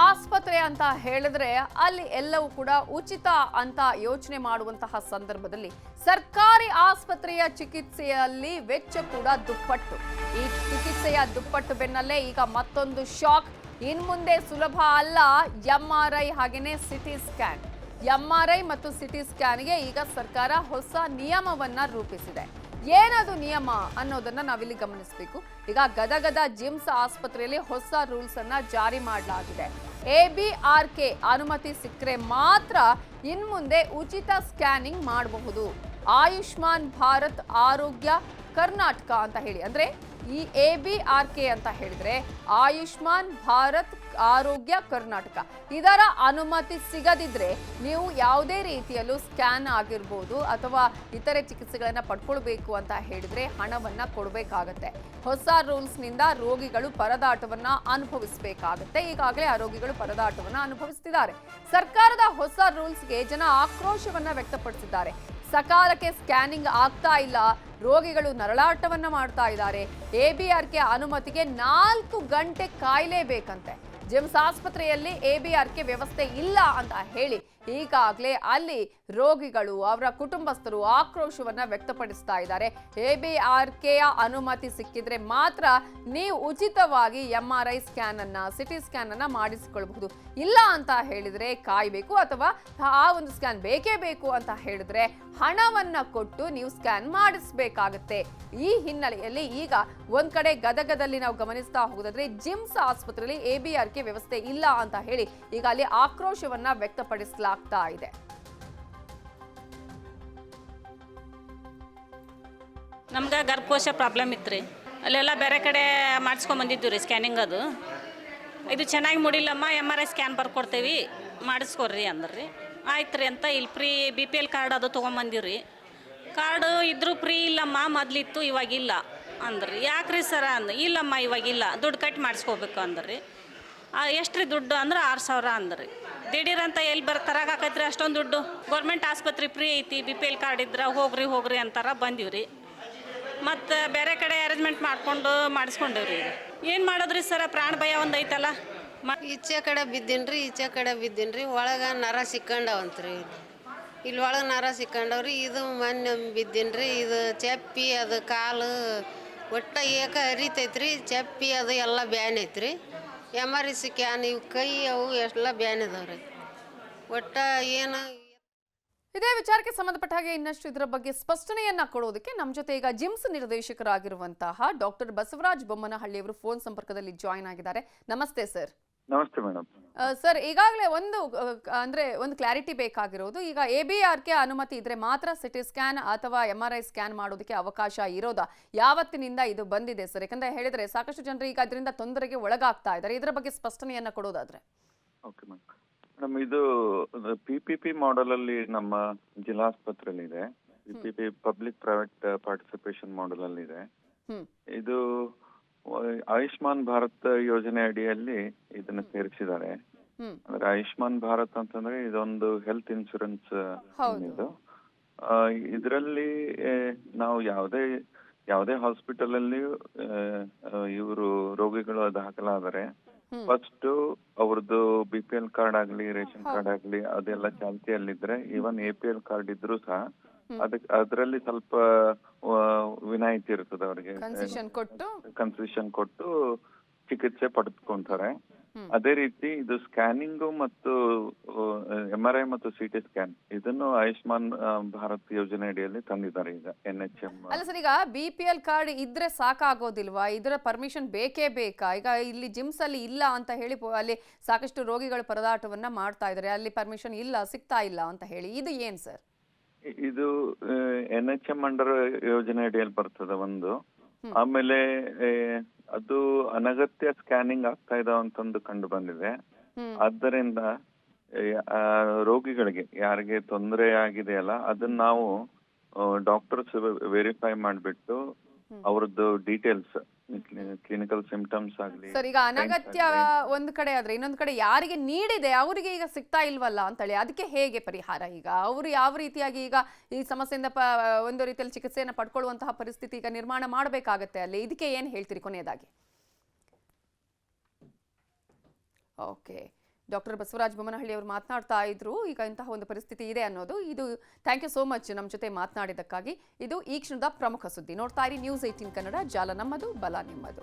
ಆಸ್ಪತ್ರೆ ಅಂತ ಹೇಳಿದ್ರೆ ಅಲ್ಲಿ ಎಲ್ಲವೂ ಕೂಡ ಉಚಿತ ಅಂತ ಯೋಚನೆ ಮಾಡುವಂತಹ ಸಂದರ್ಭದಲ್ಲಿ ಸರ್ಕಾರಿ ಆಸ್ಪತ್ರೆಯ ಚಿಕಿತ್ಸೆಯಲ್ಲಿ ವೆಚ್ಚ ಕೂಡ ದುಪ್ಪಟ್ಟು. ಈ ಚಿಕಿತ್ಸೆಯ ದುಪ್ಪಟ್ಟು ಬೆನ್ನಲ್ಲೇ ಈಗ ಮತ್ತೊಂದು ಶಾಕ್. ಇನ್ಮುಂದೆ ಸುಲಭ ಅಲ್ಲ ಎಂಆರ್ಐ ಹಾಗೇನೆ ಸಿಟಿ ಸ್ಕ್ಯಾನ್. ಎಂಆರ್ಐ ಮತ್ತು ಸಿಟಿ ಸ್ಕ್ಯಾನ್ಗೆ ಈಗ ಸರ್ಕಾರ ಹೊಸ ನಿಯಮವನ್ನ ರೂಪಿಸಿದೆ. ಏನದು ನಿಯಮ ಅನ್ನೋದನ್ನ ನಾವಿಲ್ಲಿ ಗಮನಿಸಬೇಕು. ಈಗ ಗದಗದ ಜಿಮ್ಸ್ ಆಸ್ಪತ್ರೆಯಲ್ಲಿ ಹೊಸ ರೂಲ್ಸ್ ಅನ್ನ ಜಾರಿ ಮಾಡಲಾಗಿದೆ. ABRK ಅನುಮತಿ ಸಿಕ್ಕರೆ ಮಾತ್ರ ಇನ್ಮುಂದೆ ಉಚಿತ ಸ್ಕ್ಯಾನಿಂಗ್ ಮಾಡಬಹುದು. ಆಯುಷ್ಮಾನ್ ಭಾರತ್ ಆರೋಗ್ಯ ಕರ್ನಾಟಕ ಅಂತ ಹೇಳಿ, ಅಂದ್ರೆ ಈ ABRK ಅಂತ ಹೇಳಿದ್ರೆ ಆಯುಷ್ಮಾನ್ ಭಾರತ್ ಆರೋಗ್ಯ ಕರ್ನಾಟಕ, ಇದರ ಅನುಮತಿ ಸಿಗದಿದ್ರೆ ನೀವು ಯಾವುದೇ ರೀತಿಯಲ್ಲೂ ಸ್ಕ್ಯಾನ್ ಆಗಿರ್ಬೋದು ಅಥವಾ ಇತರೆ ಚಿಕಿತ್ಸೆಗಳನ್ನ ಪಡ್ಕೊಳ್ಬೇಕು ಅಂತ ಹೇಳಿದ್ರೆ ಹಣವನ್ನ ಕೊಡಬೇಕಾಗತ್ತೆ. ಹೊಸ ರೂಲ್ಸ್ ನಿಂದ ರೋಗಿಗಳು ಪರದಾಟವನ್ನ ಅನುಭವಿಸಬೇಕಾಗತ್ತೆ. ಈಗಾಗಲೇ ಆ ರೋಗಿಗಳು ಪರದಾಟವನ್ನ ಅನುಭವಿಸುತ್ತಿದ್ದಾರೆ. ಸರ್ಕಾರದ ಹೊಸ ರೂಲ್ಸ್ಗೆ ಜನ ಆಕ್ರೋಶವನ್ನ ವ್ಯಕ್ತಪಡಿಸಿದ್ದಾರೆ. ಸಕಾಲಕ್ಕೆ ಸ್ಕ್ಯಾನಿಂಗ್ ಆಗ್ತಾ ಇಲ್ಲ, ರೋಗಿಗಳು ನರಳಾಟವನ್ನ ಮಾಡ್ತಾ ಇದ್ದಾರೆ. ABRK ಅನುಮತಿಗೆ 4 ಗಂಟೆ ಕಾಯಲೇಬೇಕಂತೆ. ಜಿಮ್ಸ್ ಆಸ್ಪತ್ರೆಯಲ್ಲಿ ABRK ವ್ಯವಸ್ಥೆ ಇಲ್ಲ ಅಂತ ಹೇಳಿ ಈಗಾಗಲೇ ಅಲ್ಲಿ ರೋಗಿಗಳು ಅವರ ಕುಟುಂಬಸ್ಥರು ಆಕ್ರೋಶವನ್ನ ವ್ಯಕ್ತಪಡಿಸ್ತಾ ಇದ್ದಾರೆ. ABRKಯ ಅನುಮತಿ ಸಿಕ್ಕಿದ್ರೆ ಮಾತ್ರ ನೀವು ಉಚಿತವಾಗಿ MRI ಸ್ಕ್ಯಾನ್ ಅನ್ನ ಸಿಟಿ ಸ್ಕ್ಯಾನ್ ಅನ್ನ ಮಾಡಿಸಿಕೊಳ್ಳಬಹುದು. ಇಲ್ಲ ಅಂತ ಹೇಳಿದ್ರೆ ಕಾಯಬೇಕು, ಅಥವಾ ಆ ಒಂದು ಸ್ಕ್ಯಾನ್ ಬೇಕೇ ಬೇಕು ಅಂತ ಹೇಳಿದ್ರೆ ಹಣವನ್ನ ಕೊಟ್ಟು ನೀವು ಸ್ಕ್ಯಾನ್ ಮಾಡಿಸಬೇಕಾಗತ್ತೆ. ಈ ಹಿನ್ನೆಲೆಯಲ್ಲಿ ಈಗ ಒಂದ್ ಕಡೆ ಗದಗದಲ್ಲಿ ನಾವು ಗಮನಿಸ್ತಾ ಹೋಗೋದಾದ್ರೆ ಜಿಮ್ಸ್ ಆಸ್ಪತ್ರೆಯಲ್ಲಿ ABRK ವ್ಯವಸ್ಥೆ ಇಲ್ಲ ಅಂತ ಹೇಳಿ ಈಗ ಅಲ್ಲಿ ಆಕ್ರೋಶವನ್ನ ವ್ಯಕ್ತಪಡಿಸಲಾಗ್ತಾ ಇದೆ. ನಮ್ಗೆ ಗರ್ಭಕೋಶ ಪ್ರಾಬ್ಲಮ್ ಇತ್ತು ರೀ, ಅಲ್ಲೆಲ್ಲ ಬೇರೆ ಕಡೆ ಮಾಡಿಸ್ಕೊಂಡ್ ಬಂದಿದ್ದು ರೀ ಸ್ಕ್ಯಾನಿಂಗ್. ಇದು ಚೆನ್ನಾಗಿ ಮೂಡಿಲ್ಲಮ್ಮ, MRI ಸ್ಕ್ಯಾನ್ ಬರ್ಕೊಡ್ತೇವೆ ಮಾಡಿಸ್ಕೊಡ್ರಿ ಅಂದ್ರಿ. ಆಯ್ತು ರೀ ಅಂತ ಇಲ್ಲಿ ಫ್ರೀ BPL ಕಾರ್ಡ್ ಅದು ತೊಗೊಂಬಂದಿವ್ರಿ. ಕಾರ್ಡು ಇದ್ರೂ ಫ್ರೀ ಇಲ್ಲಮ್ಮ, ಮೊದಲಿತ್ತು ಇವಾಗಿಲ್ಲ ಅಂದ್ರಿ. ಯಾಕ್ರಿ ಸರ ಅಂದ, ಇಲ್ಲಮ್ಮ ಇವಾಗಿಲ್ಲ, ದುಡ್ಡು ಕಟ್ಟಿ ಮಾಡಿಸ್ಕೋಬೇಕು ಅಂದ್ರಿ. ಎಷ್ಟು ರೀ ದುಡ್ಡು ಅಂದ್ರೆ 6,000 ಅಂದ್ರಿ. ದಿಢೀರಂತ ಎಲ್ಲಿ ತರಗಾಕೈತ್ರಿ ಅಷ್ಟೊಂದು ದುಡ್ಡು? ಗೌರ್ಮೆಂಟ್ ಆಸ್ಪತ್ರೆ ಫ್ರೀ ಐತಿ, BPL ಕಾರ್ಡ್ ಇದ್ರೆ ಹೋಗ್ರಿ ಅಂತಾರ ಬಂದೀವ್ರಿ. ಮತ್ತು ಬೇರೆ ಕಡೆ ಅರೇಂಜ್ಮೆಂಟ್ ಮಾಡಿಕೊಂಡು ಮಾಡಿಸ್ಕೊಂಡೇವ್ರಿ. ಏನು ಮಾಡೋದ್ರಿ ಸರ, ಪ್ರಾಣ ಭಯ ಒಂದು ಐತಲ್ಲ. ಈಚೆ ಕಡೆ ಬಿದ್ದೀನ್ರಿ, ಈಚೆ ಕಡೆ ಬಿದ್ದೀನ್ರಿ, ಒಳಗೆ ನರ ಸಿಕ್ಕಂಡವಂತ್ರಿ. ಇಲ್ಲಿ ಒಳಗೆ ನರ ಸಿಕ್ಕಂಡವ್ರಿ. ಇದು ಮೊನ್ನೆ ಬಿದ್ದೀನ್ರಿ, ಇದು ಚಪ್ಪಿ ಅದು ಕಾಲು ಒಟ್ಟ ಏಕ ಹರಿತೈತ್ರಿ. ಚಪ್ಪಿ ಅದು ಎಲ್ಲ ಬ್ಯಾನ್ ಐತ್ರಿ. MRI ಸ್ಕ್ಯಾನ್ ಇವು ಕೈ ಅವು ಎಲ್ಲ ಬ್ಯಾನ್ ಇದಾವ್ರಿ. ಒಟ್ಟ ಏನು ಇದೇ ವಿಚಾರಕ್ಕೆ ಸಂಬಂಧಪಟ್ಟ ಹಾಗೆ ಇನ್ನಷ್ಟು ಇದರ ಬಗ್ಗೆ ಸ್ಪಷ್ಟನೆಯನ್ನ ಕೊಡೋದಕ್ಕೆ ನಮ್ಮ ಜೊತೆ ಈಗ ಜಿಮ್ಸ್ ನಿರ್ದೇಶಕರಾಗಿರುವಂತಹ ಡಾಕ್ಟರ್ ಬಸವರಾಜ್ ಬೊಮ್ಮನಹಳ್ಳಿ ಅವರು ಫೋನ್ ಸಂಪರ್ಕದಲ್ಲಿ ಜಾಯಿನ್ ಆಗಿದ್ದಾರೆ. ನಮಸ್ತೆ ಸರ್. ನಮಸ್ತೆ ಮೇಡಮ್. ಸರ್, ಈಗಾಗಲೇ ಒಂದು ಕ್ಲಾರಿಟಿ ಬೇಕಾಗಿರೋದು, ಈಗ ABRK ಅನುಮತಿ ಇದ್ರೆ ಮಾತ್ರ ಸಿಟಿ ಸ್ಕ್ಯಾನ್ ಅಥವಾ MRI ಸ್ಕ್ಯಾನ್ ಮಾಡೋದಕ್ಕೆ ಅವಕಾಶ ಇರೋದಾ? ಯಾವತ್ತಿನಿಂದ ಇದು ಬಂದಿದೆ ಸರ್? ಯಾಕಂದ್ರೆ ಹೇಳಿದ್ರೆ ಸಾಕಷ್ಟು ಜನರು ಈಗ ಅದರಿಂದ ತೊಂದರೆಗೆ ಒಳಗಾಗ್ತಾ ಇದ್ದಾರೆ. ಇದರ ಬಗ್ಗೆ ಸ್ಪಷ್ಟನೆಯನ್ನ ಕೊಡೋದಾದ್ರೆ. ಓಕೆ ಮೇಡಮ್, ಇದು PPP ಮಾಡೆಲ್ ಅಲ್ಲಿ ನಮ್ಮ ಜಿಲ್ಲಾಸ್ಪತ್ರೆಯಲ್ಲಿ ಇದೆ. PPP public private participation model ಅಲ್ಲಿ ಇದೆ. ಇದು ಆಯುಷ್ಮಾನ್ ಭಾರತ್ ಯೋಜನೆ ಅಡಿಯಲ್ಲಿ ಇದನ್ನ ಸೇರಿಸಿದ್ದಾರೆ. ಅಂದ್ರೆ ಆಯುಷ್ಮಾನ್ ಭಾರತ್ ಅಂತಂದ್ರೆ ಇದೊಂದು ಹೆಲ್ತ್ ಇನ್ಶೂರೆನ್ಸ್. ಇದು ಇದರಲ್ಲಿ ನಾವು ಯಾವುದೇ ಹಾಸ್ಪಿಟಲ್ ಅಲ್ಲಿ ಇವರು ರೋಗಿಗಳು ದಾಖಲಾದರೆ ಫಸ್ಟ್ ಅವ್ರದ್ದು BPL ಕಾರ್ಡ್ ಆಗ್ಲಿ ರೇಷನ್ ಕಾರ್ಡ್ ಆಗ್ಲಿ ಅದೆಲ್ಲ ಚಾಲ್ತಿಯಲ್ಲಿದ್ರೆ, ಈವನ್ APL ಕಾರ್ಡ್ ಇದ್ರೂ ಸಹ ಅದರಲ್ಲಿ ಸ್ವಲ್ಪ ವಿನಾಯಿತಿ ಇರ್ತದೆ. ಅವರಿಗೆ ಕನ್ಸೆಷನ್ ಕೊಟ್ಟು ಚಿಕಿತ್ಸೆ ಪಡೆದುಕೊಂತಾರೆ. ಅದೇ ರೀತಿ ಇದು ಸ್ಕ್ಯಾನಿಂಗ್ ಮತ್ತು MRI ಮತ್ತು CT ಸ್ಕ್ಯಾನ್ ಇದನ್ನು ಆಯುಷ್ಮಾನ್ ಭಾರತ್ ಯೋಜನೆ ಅಡಿಯಲ್ಲಿ ತಂದಿದ್ದಾರೆ ಈಗ NHM. ಅಲ್ಲ ಸರ್, ಈಗ BPL ಕಾರ್ಡ್ ಇದ್ರೆ ಸಾಕಾಗೋದಿಲ್ವಾ? ಇದರ ಪರ್ಮಿಷನ್ ಬೇಕೇ ಬೇಕಾ? ಈಗ ಇಲ್ಲಿ ಜಿಮ್ಸ್ ಅಲ್ಲಿ ಇಲ್ಲ ಅಂತ ಹೇಳಿ ಅಲ್ಲಿ ಸಾಕಷ್ಟು ರೋಗಿಗಳು ಪರದಾಟವನ್ನ ಮಾಡ್ತಾ ಇದ್ದಾರೆ, ಅಲ್ಲಿ ಪರ್ಮಿಷನ್ ಇಲ್ಲ, ಸಿಗ್ತಾ ಇಲ್ಲ ಅಂತ ಹೇಳಿ. ಇದು ಏನ್ ಸರ್? ಇದು NHM ಅಂಡರ್ ಯೋಜನೆ ಅಡಿಯಲ್ಲಿ ಬರ್ತದೆ ಒಂದು. ಆಮೇಲೆ ಅದು ಅನಗತ್ಯ ಸ್ಕ್ಯಾನಿಂಗ್ ಆಗ್ತಾ ಇದಾವಂತಂದು ಕಂಡು ಬಂದಿದೆ. ಆದ್ದರಿಂದ ರೋಗಿಗಳಿಗೆ ಯಾರಿಗೆ ತೊಂದರೆ ಆಗಿದೆಯಲ್ಲ ಅದನ್ನ ನಾವು ಡಾಕ್ಟರ್ಸ್ ವೆರಿಫೈ ಮಾಡಿಬಿಟ್ಟು ಅವ್ರದ್ದು ಡೀಟೇಲ್ಸ್, ಕ್ಲಿನಿಕಲ್ ಸಿಂಪ್ಟಮ್ಸ್ ಆಗಲಿ. ಸರ್, ಈಗ ಅನಗತ್ಯ ಒಂದ್ ಕಡೆ ಆದ್ರೆ ಇನ್ನೊಂದ್ ಕಡೆ ಯಾರಿಗೆ ನೀಡಿದೆ ಅವರಿಗೆ ಈಗ ಸಿಗ್ತಾ ಇಲ್ವಲ್ಲ ಅಂತೇಳಿ ಅದಕ್ಕೆ ಹೇಗೆ ಪರಿಹಾರ? ಈಗ ಅವರು ಯಾವ ರೀತಿಯಾಗಿ ಈಗ ಈ ಸಮಸ್ಯೆಯಿಂದ ಒಂದು ರೀತಿಯಲ್ಲಿ ಚಿಕಿತ್ಸೆಯನ್ನು ಪಡ್ಕೊಳ್ಳುವಂತಹ ಪರಿಸ್ಥಿತಿ ಈಗ ನಿರ್ಮಾಣ ಮಾಡಬೇಕಾಗತ್ತೆ ಅಲ್ಲಿ. ಇದಕ್ಕೆ ಏನ್ ಹೇಳ್ತೀರಿ ಕೊನೆಯದಾಗಿ? ಓಕೆ. ಡಾಕ್ಟರ್ ಬಸವರಾಜ ಬೊಮ್ಮನಹಳ್ಳಿ ಅವರು ಮಾತನಾಡ್ತಾ ಇದ್ರು. ಈಗ ಇಂತಹ ಒಂದು ಪರಿಸ್ಥಿತಿ ಇದೆ ಅನ್ನೋದು. ಇದು ಥ್ಯಾಂಕ್ ಯು ಸೋ ಮಚ್ ನಮ್ಮ ಜೊತೆ ಮಾತನಾಡಿದ್ದಕ್ಕಾಗಿ. ಇದು ಈ ಕ್ಷಣದ ಪ್ರಮುಖ ಸುದ್ದಿ. ನೋಡ್ತಾ ಇರಿ ನ್ಯೂಸ್ 18 ಕನ್ನಡ, ಜಾಲ ನಮ್ಮದು, ಬಲ ನಿಮ್ಮದು.